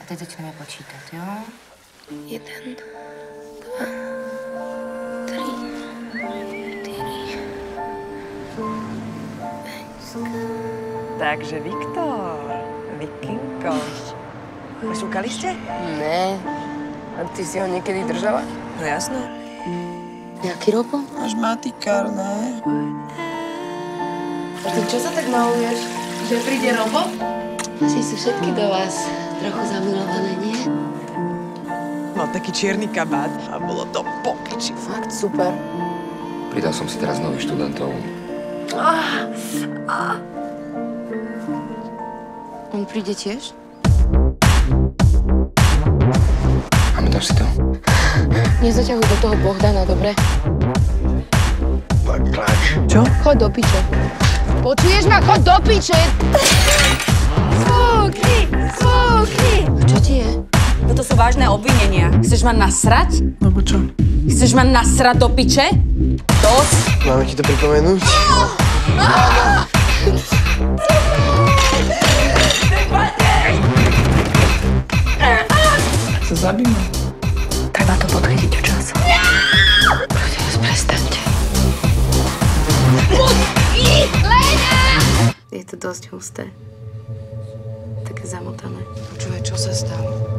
teď začneme počítat, jo? 1, 2, 3, 4, 5. Takže Viktor, Vikinko. Šúkali ste? Ne. A ty si ho niekedy držala? No jasno. Jaký Robo? Máš matikár, ne? A ty čo sa tak maluješ? Že príde Robo? Asi sú všetky do vás trochu zamilované, nie? Mal taký čierny kabát a bolo to po piči. Fakt super. Pridal som si teraz nových študentov. On príde tiež? Pamätáš si to? Nezaťahuj do toho Bohdana, dobre? Čo? Choď do piče. Počuješ ma? Choď do piče! Zvukni! Zvukni! Čo ti je? Toto sú vážne obvinenia. Chceš ma nasrať? Lebo čo? Chceš ma nasrať do piče? Dosť? Máme ti to pripomenúť? Sa zabíme. Treba to podchytiť včas. Prosím vás, prestaňte. Je to dosť husté. Také zamotané. Počúvaj, čo sa stalo?